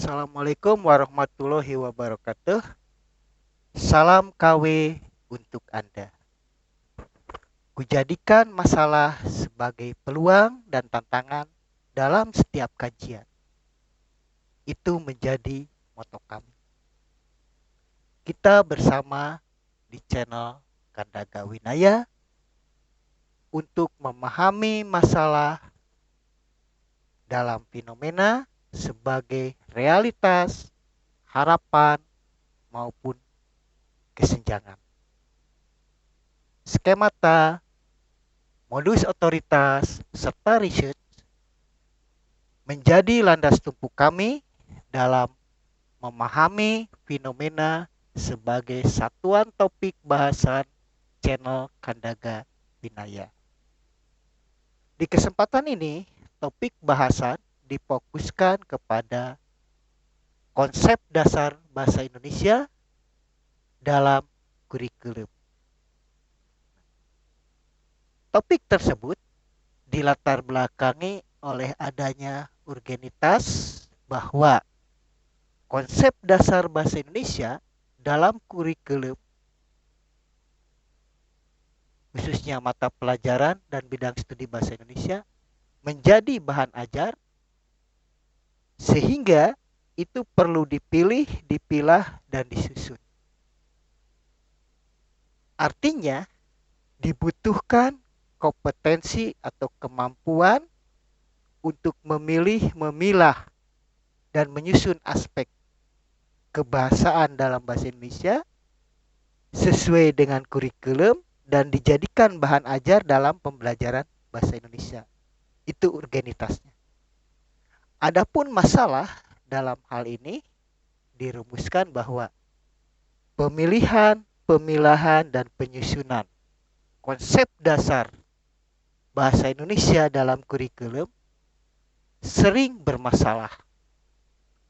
Assalamualaikum warahmatullahi wabarakatuh. Salam KW untuk Anda. Kujadikan masalah sebagai peluang dan tantangan dalam setiap kajian. Itu menjadi moto kami. Kita bersama di channel Kandaga Winaya untuk memahami masalah dalam fenomena sebagai realitas, harapan, maupun kesenjangan. Skemata, modus otoritas, serta research menjadi landas tumpu kami dalam memahami fenomena sebagai satuan topik bahasan channel Kandaga Winaya. Di kesempatan ini, topik bahasan difokuskan kepada konsep dasar bahasa Indonesia dalam kurikulum. Topik tersebut dilatar belakangi oleh adanya urgenitas bahwa konsep dasar bahasa Indonesia dalam kurikulum, khususnya mata pelajaran dan bidang studi bahasa Indonesia, menjadi bahan ajar sehingga itu perlu dipilih, dipilah, dan disusun. Artinya, dibutuhkan kompetensi atau kemampuan untuk memilih, memilah, dan menyusun aspek kebahasaan dalam bahasa Indonesia sesuai dengan kurikulum dan dijadikan bahan ajar dalam pembelajaran bahasa Indonesia. Itu urgenitasnya. Adapun masalah dalam hal ini dirumuskan bahwa pemilihan, pemilahan, dan penyusunan konsep dasar bahasa Indonesia dalam kurikulum sering bermasalah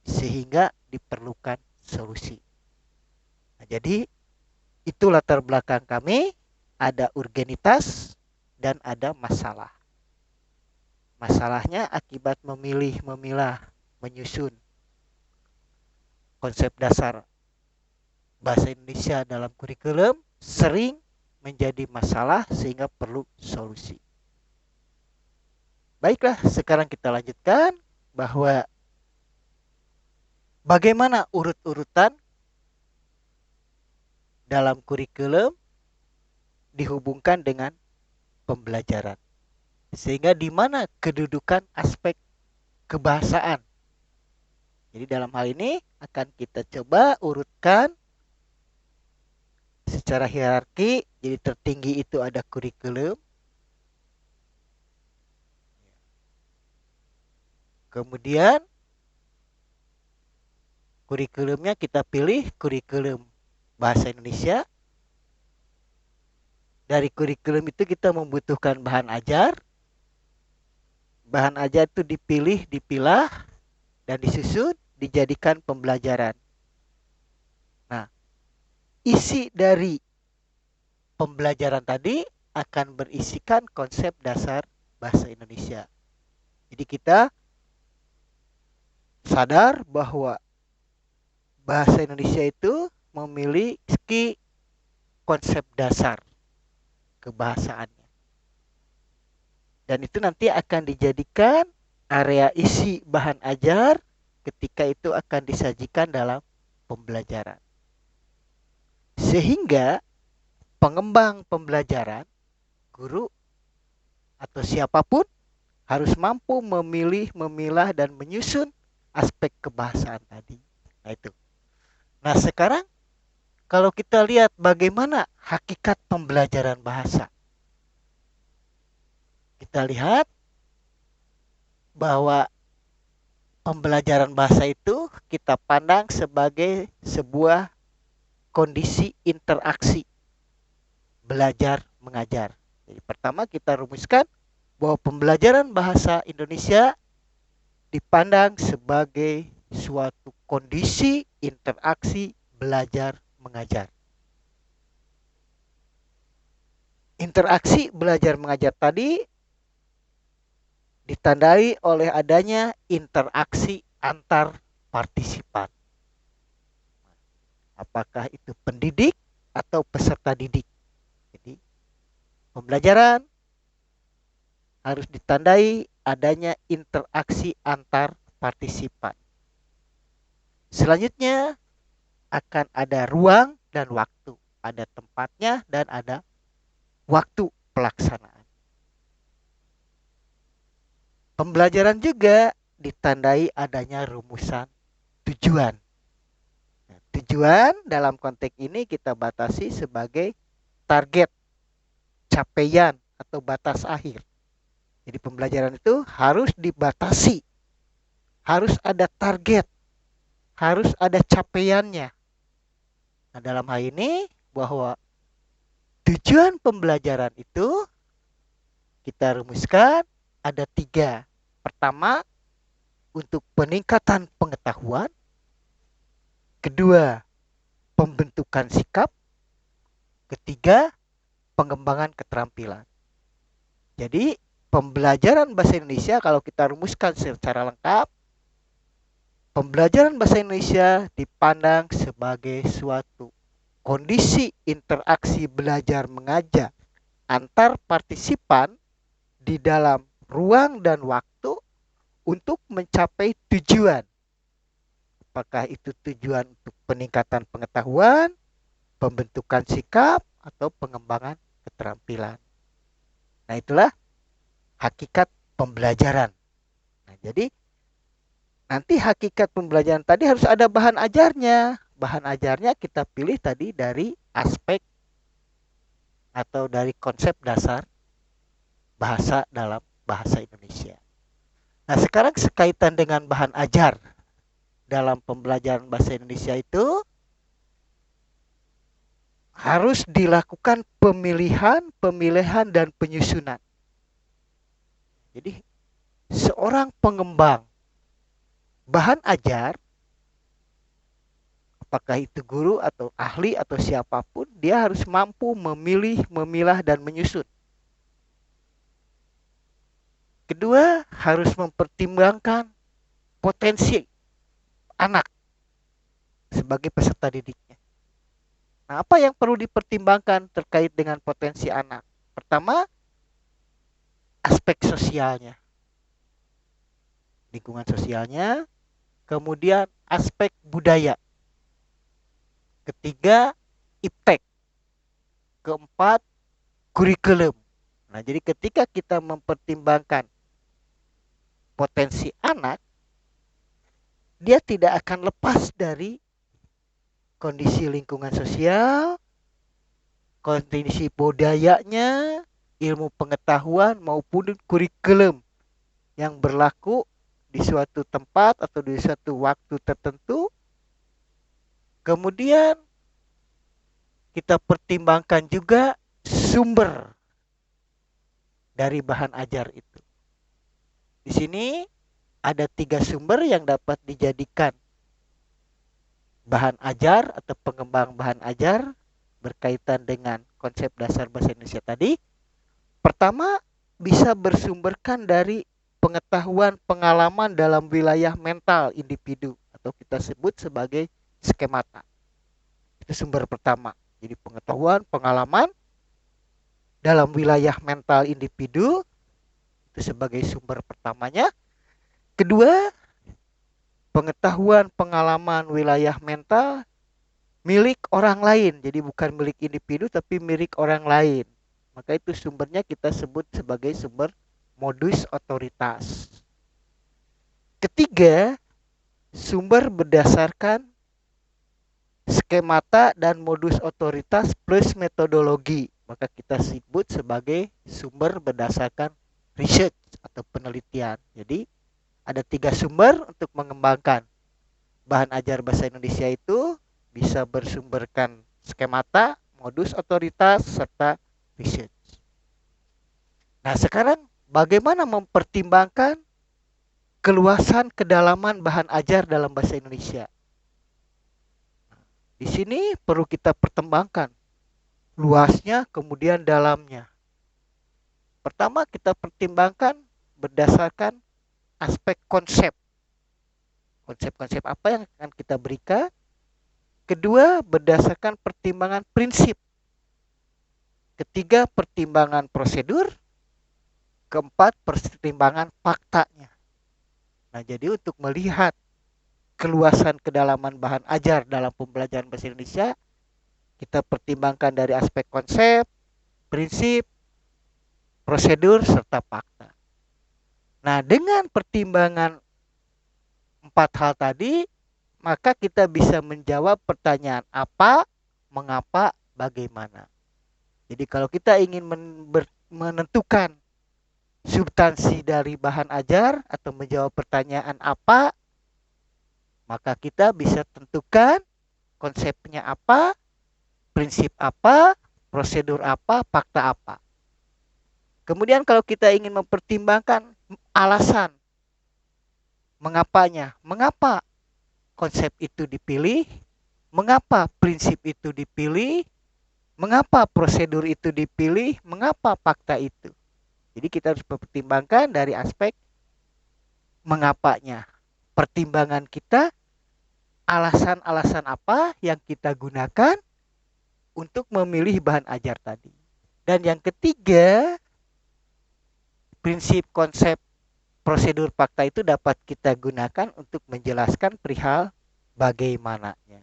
sehingga diperlukan solusi. Nah, jadi itu latar belakang kami, ada urgenitas dan ada masalah. Masalahnya akibat memilih, memilah, menyusun konsep dasar bahasa Indonesia dalam kurikulum sering menjadi masalah sehingga perlu solusi. Baiklah, sekarang kita lanjutkan bahwa bagaimana urut-urutan dalam kurikulum dihubungkan dengan pembelajaran. Sehingga di mana kedudukan aspek kebahasaan. Jadi dalam hal ini akan kita coba urutkan secara hierarki. Jadi tertinggi itu ada kurikulum. Kemudian kurikulumnya kita pilih kurikulum bahasa Indonesia. Dari kurikulum itu kita membutuhkan bahan ajar. Bahan ajar itu dipilih, dipilah, dan disusun, dijadikan pembelajaran. Nah, isi dari pembelajaran tadi akan berisikan konsep dasar bahasa Indonesia. Jadi kita sadar bahwa bahasa Indonesia itu memiliki konsep dasar kebahasaannya. Dan itu nanti akan dijadikan area isi bahan ajar ketika itu akan disajikan dalam pembelajaran. Sehingga pengembang pembelajaran, guru atau siapapun harus mampu memilih, memilah, dan menyusun aspek kebahasaan tadi. Nah itu. Nah sekarang kalau kita lihat bagaimana hakikat pembelajaran bahasa. Kita lihat bahwa pembelajaran bahasa itu kita pandang sebagai sebuah kondisi interaksi belajar mengajar. Jadi pertama kita rumuskan bahwa pembelajaran bahasa Indonesia dipandang sebagai suatu kondisi interaksi belajar mengajar. Interaksi belajar mengajar tadi ditandai oleh adanya interaksi antar partisipan. Apakah itu pendidik atau peserta didik. Jadi pembelajaran harus ditandai adanya interaksi antar partisipan. Selanjutnya akan ada ruang dan waktu. Ada tempatnya dan ada waktu pelaksanaan. Pembelajaran juga ditandai adanya rumusan tujuan. Nah, tujuan dalam konteks ini kita batasi sebagai target, capaian, atau batas akhir. Jadi pembelajaran itu harus dibatasi, harus ada target, harus ada capaiannya. Nah, dalam hal ini bahwa tujuan pembelajaran itu kita rumuskan ada 3. Pertama, untuk peningkatan pengetahuan. Kedua, pembentukan sikap. Ketiga, pengembangan keterampilan. Jadi, pembelajaran bahasa Indonesia kalau kita rumuskan secara lengkap, pembelajaran bahasa Indonesia dipandang sebagai suatu kondisi interaksi belajar mengajar antar partisipan di dalam ruang dan waktu untuk mencapai tujuan. Apakah itu tujuan untuk peningkatan pengetahuan, pembentukan sikap, atau pengembangan keterampilan. Nah, itulah hakikat pembelajaran. Nah, jadi nanti hakikat pembelajaran tadi harus ada bahan ajarnya. Bahan ajarnya kita pilih tadi dari aspek atau dari konsep dasar bahasa dalam bahasa Indonesia. Nah, sekarang sekaitan dengan bahan ajar dalam pembelajaran bahasa Indonesia itu harus dilakukan pemilihan, dan penyusunan. Jadi, seorang pengembang bahan ajar, apakah itu guru atau ahli atau siapapun, dia harus mampu memilih, memilah, dan menyusun. Kedua, harus mempertimbangkan potensi anak sebagai peserta didiknya. Nah, apa yang perlu dipertimbangkan terkait dengan potensi anak? Pertama, aspek sosialnya, lingkungan sosialnya. Kemudian aspek budaya. Ketiga, iptek. Keempat, kurikulum. Nah, jadi ketika kita mempertimbangkan potensi anak, dia tidak akan lepas dari kondisi lingkungan sosial, kondisi budayanya, ilmu pengetahuan maupun kurikulum yang berlaku di suatu tempat atau di suatu waktu tertentu. Kemudian kita pertimbangkan juga sumber dari bahan ajar itu. Di sini ada 3 sumber yang dapat dijadikan bahan ajar atau pengembang bahan ajar berkaitan dengan konsep dasar bahasa Indonesia tadi. Pertama, bisa bersumberkan dari pengetahuan pengalaman dalam wilayah mental individu atau kita sebut sebagai skemata. Itu sumber pertama. Jadi pengetahuan pengalaman dalam wilayah mental individu itu sebagai sumber pertamanya. Kedua, pengetahuan pengalaman wilayah mental milik orang lain. Jadi bukan milik individu tapi milik orang lain. Maka itu sumbernya kita sebut sebagai sumber modus otoritas. Ketiga, sumber berdasarkan skemata dan modus otoritas plus metodologi. Maka kita sebut sebagai sumber berdasarkan research atau penelitian. Jadi ada 3 sumber untuk mengembangkan bahan ajar bahasa Indonesia itu, bisa bersumberkan skemata, modus otoritas, serta research. Nah, sekarang bagaimana mempertimbangkan keluasan kedalaman bahan ajar dalam bahasa Indonesia? Di sini perlu kita pertimbangkan luasnya kemudian dalamnya. Pertama kita pertimbangkan berdasarkan aspek konsep. Konsep-konsep apa yang akan kita berikan? Kedua, berdasarkan pertimbangan prinsip. Ketiga, pertimbangan prosedur. Keempat, pertimbangan faktanya. Nah, jadi untuk melihat keluasan kedalaman bahan ajar dalam pembelajaran bahasa Indonesia, kita pertimbangkan dari aspek konsep, prinsip, prosedur, serta fakta. Nah, dengan pertimbangan empat hal tadi, maka kita bisa menjawab pertanyaan apa, mengapa, bagaimana. Jadi kalau kita ingin menentukan substansi dari bahan ajar atau menjawab pertanyaan apa, maka kita bisa tentukan konsepnya apa, prinsip apa, prosedur apa, fakta apa. Kemudian kalau kita ingin mempertimbangkan alasan mengapanya, mengapa konsep itu dipilih, mengapa prinsip itu dipilih, mengapa prosedur itu dipilih, mengapa fakta itu. Jadi kita harus mempertimbangkan dari aspek mengapanya. Pertimbangan kita, alasan-alasan apa yang kita gunakan untuk memilih bahan ajar tadi. Dan yang ketiga, prinsip, konsep, prosedur, fakta itu dapat kita gunakan untuk menjelaskan perihal bagaimananya.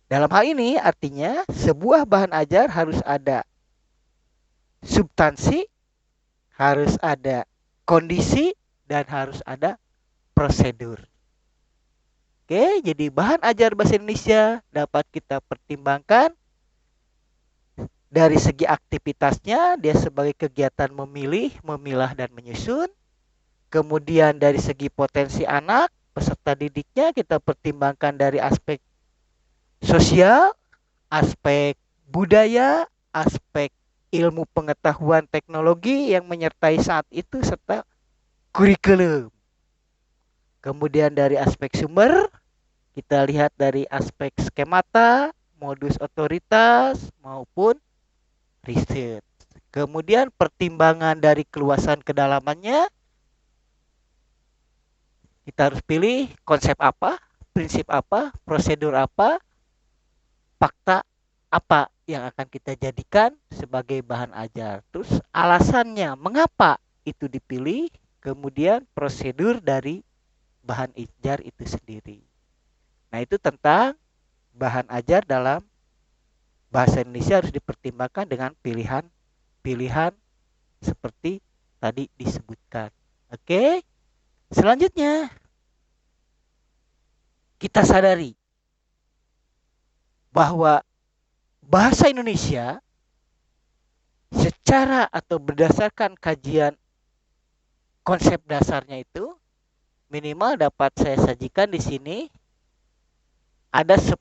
Dalam hal ini artinya sebuah bahan ajar harus ada substansi, harus ada kondisi, dan harus ada prosedur. Oke, jadi bahan ajar bahasa Indonesia dapat kita pertimbangkan dari segi aktivitasnya, dia sebagai kegiatan memilih, memilah, dan menyusun. Kemudian dari segi potensi anak, peserta didiknya kita pertimbangkan dari aspek sosial, aspek budaya, aspek ilmu pengetahuan teknologi yang menyertai saat itu, serta kurikulum. Kemudian dari aspek sumber, kita lihat dari aspek skemata, modus otoritas, maupun riset. Kemudian pertimbangan dari keluasan kedalamannya, kita harus pilih konsep apa, prinsip apa, prosedur apa, fakta apa yang akan kita jadikan sebagai bahan ajar. Terus alasannya mengapa itu dipilih, kemudian prosedur dari bahan ajar itu sendiri. Nah, itu tentang bahan ajar dalam bahasa Indonesia harus dipertimbangkan dengan pilihan-pilihan seperti tadi disebutkan. Oke. Selanjutnya, kita sadari bahwa bahasa Indonesia secara atau berdasarkan kajian konsep dasarnya itu minimal dapat saya sajikan di sini ada 10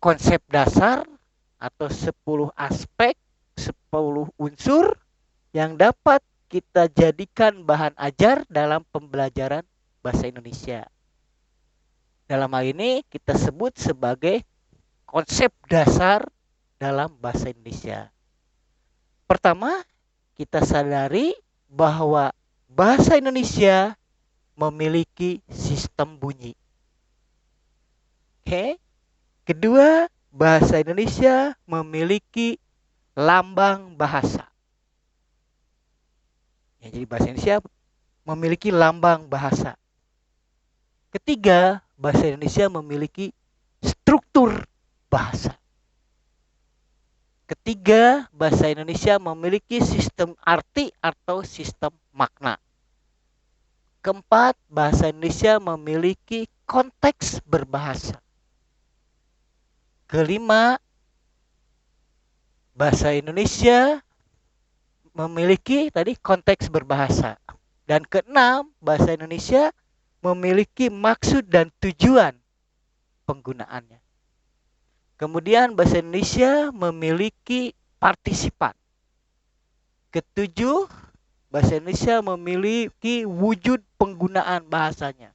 konsep dasar atau 10 aspek, 10 unsur yang dapat kita jadikan bahan ajar dalam pembelajaran bahasa Indonesia. Dalam hal ini kita sebut sebagai konsep dasar dalam bahasa Indonesia. Pertama, kita sadari bahwa bahasa Indonesia memiliki sistem bunyi. Oke. Kedua, bahasa Indonesia memiliki lambang bahasa. Ya, jadi bahasa Indonesia memiliki lambang bahasa. Ketiga, bahasa Indonesia memiliki struktur bahasa. Ketiga, bahasa Indonesia memiliki sistem arti atau sistem makna. Keempat, bahasa Indonesia memiliki konteks berbahasa. Kelima, bahasa Indonesia memiliki tadi konteks berbahasa. Dan keenam, bahasa Indonesia memiliki maksud dan tujuan penggunaannya. Kemudian bahasa Indonesia memiliki partisipan. Ketujuh, bahasa Indonesia memiliki wujud penggunaan bahasanya.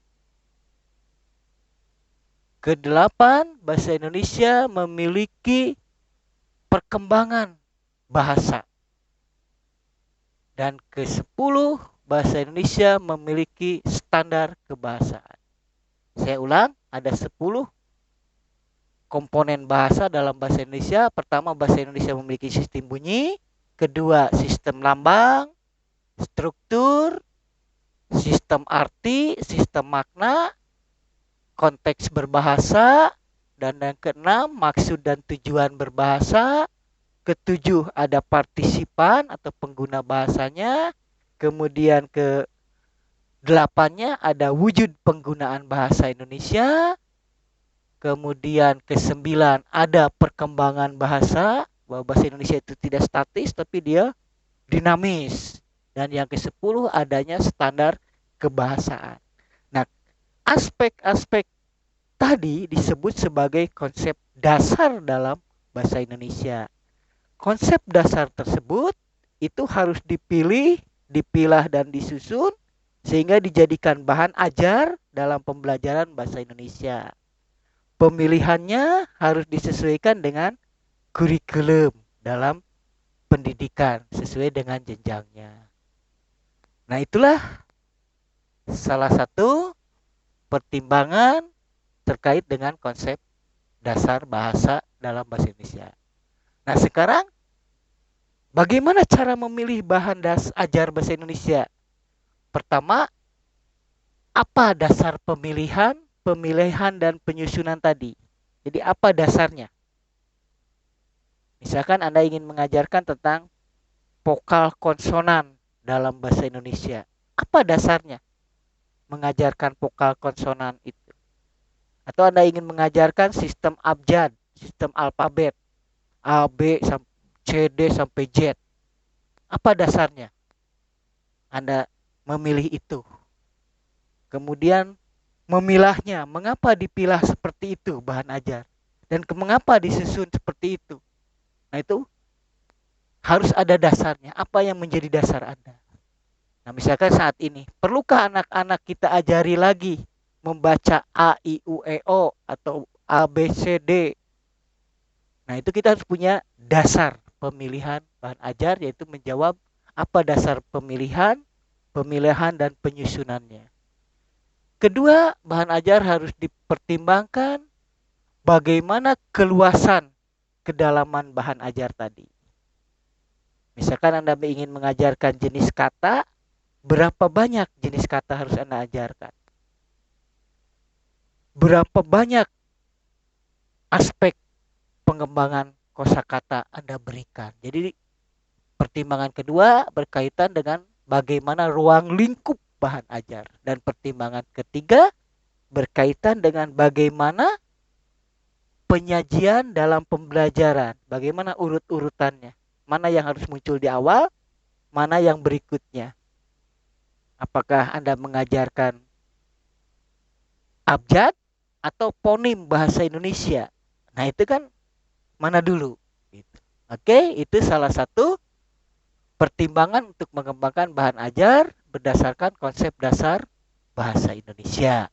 Kedelapan, bahasa Indonesia memiliki perkembangan bahasa. Dan ke-10, bahasa Indonesia memiliki standar kebahasaan. Saya ulang, ada 10 komponen bahasa dalam bahasa Indonesia. Pertama, bahasa Indonesia memiliki sistem bunyi. Kedua, sistem lambang, struktur, sistem arti, sistem makna, konteks berbahasa, dan yang keenam, maksud dan tujuan berbahasa. Ketujuh, ada partisipan atau pengguna bahasanya. Kemudian ke delapannya ada wujud penggunaan bahasa Indonesia. Kemudian ke-9 ada perkembangan bahasa, bahwa bahasa Indonesia itu tidak statis tapi dia dinamis. Dan yang ke-10 adanya standar kebahasaan. Nah, aspek-aspek tadi disebut sebagai konsep dasar dalam bahasa Indonesia. Konsep dasar tersebut itu harus dipilih, dipilah dan disusun sehingga dijadikan bahan ajar dalam pembelajaran bahasa Indonesia. Pemilihannya harus disesuaikan dengan kurikulum dalam pendidikan sesuai dengan jenjangnya. Nah, itulah salah satu pertimbangan terkait dengan konsep dasar bahasa dalam bahasa Indonesia. Nah, sekarang bagaimana cara memilih bahan ajar bahasa Indonesia? Pertama, apa dasar pemilihan, dan penyusunan tadi? Jadi apa dasarnya? Misalkan Anda ingin mengajarkan tentang vokal konsonan dalam bahasa Indonesia. Apa dasarnya mengajarkan vokal konsonan itu? Atau Anda ingin mengajarkan sistem abjad, sistem alfabet, A, B, C, D, sampai Z. Apa dasarnya Anda memilih itu? Kemudian memilahnya, mengapa dipilah seperti itu bahan ajar? Dan mengapa disusun seperti itu? Nah, itu harus ada dasarnya. Apa yang menjadi dasar Anda? Nah, misalkan saat ini, perlukah anak-anak kita ajari lagi membaca A, I, U, E, O atau A, B, C, D? Nah, itu kita harus punya dasar pemilihan bahan ajar, yaitu menjawab apa dasar pemilihan, dan penyusunannya. Kedua, bahan ajar harus dipertimbangkan bagaimana keluasan kedalaman bahan ajar tadi. Misalkan Anda ingin mengajarkan jenis kata, berapa banyak jenis kata harus Anda ajarkan? Berapa banyak aspek pengembangan kosakata Anda berikan? Jadi pertimbangan kedua berkaitan dengan bagaimana ruang lingkup bahan ajar. Dan pertimbangan ketiga berkaitan dengan bagaimana penyajian dalam pembelajaran. Bagaimana urut-urutannya. Mana yang harus muncul di awal, mana yang berikutnya. Apakah Anda mengajarkan abjad atau fonim bahasa Indonesia? Nah, itu kan mana dulu? Oke, itu salah satu pertimbangan untuk mengembangkan bahan ajar berdasarkan konsep dasar bahasa Indonesia.